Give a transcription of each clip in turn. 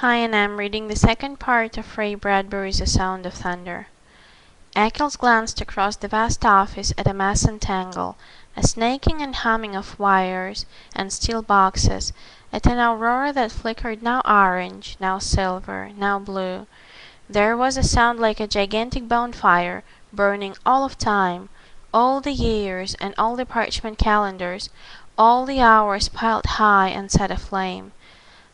Hi, and I'm reading the second part of Ray Bradbury's A Sound of Thunder. Eccles glanced across the vast office at a mass and tangle, a snaking and humming of wires and steel boxes, at an aurora that flickered now orange, now silver, now blue. There was a sound like a gigantic bonfire, burning all of time, all the years and all the parchment calendars, all the hours piled high and set aflame.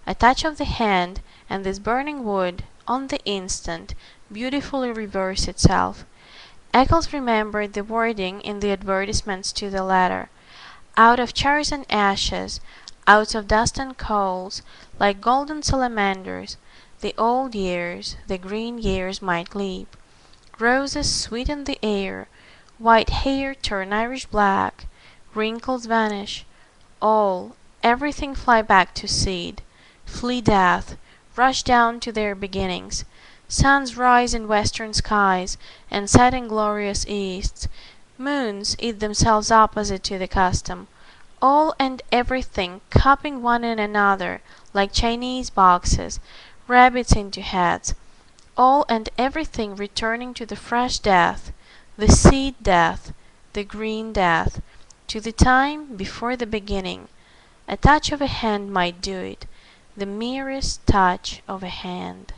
A touch of the hand, and this burning would, on the instant, beautifully reverse itself. Eccles remembered the wording in the advertisements to the letter. Out of cherries and ashes, out of dust and coals, like golden salamanders, the old years, the green years might leap. Roses sweeten the air, white hair turn Irish black, wrinkles vanish, all, everything fly back to seed. Flee death, rush down to their beginnings. Suns rise in western skies, and set in glorious easts. Moons eat themselves opposite to the custom. All and everything cupping one in another, like Chinese boxes, rabbits into heads. All and everything returning to the fresh death, the seed death, the green death, to the time before the beginning. A touch of a hand might do it, the merest touch of a hand.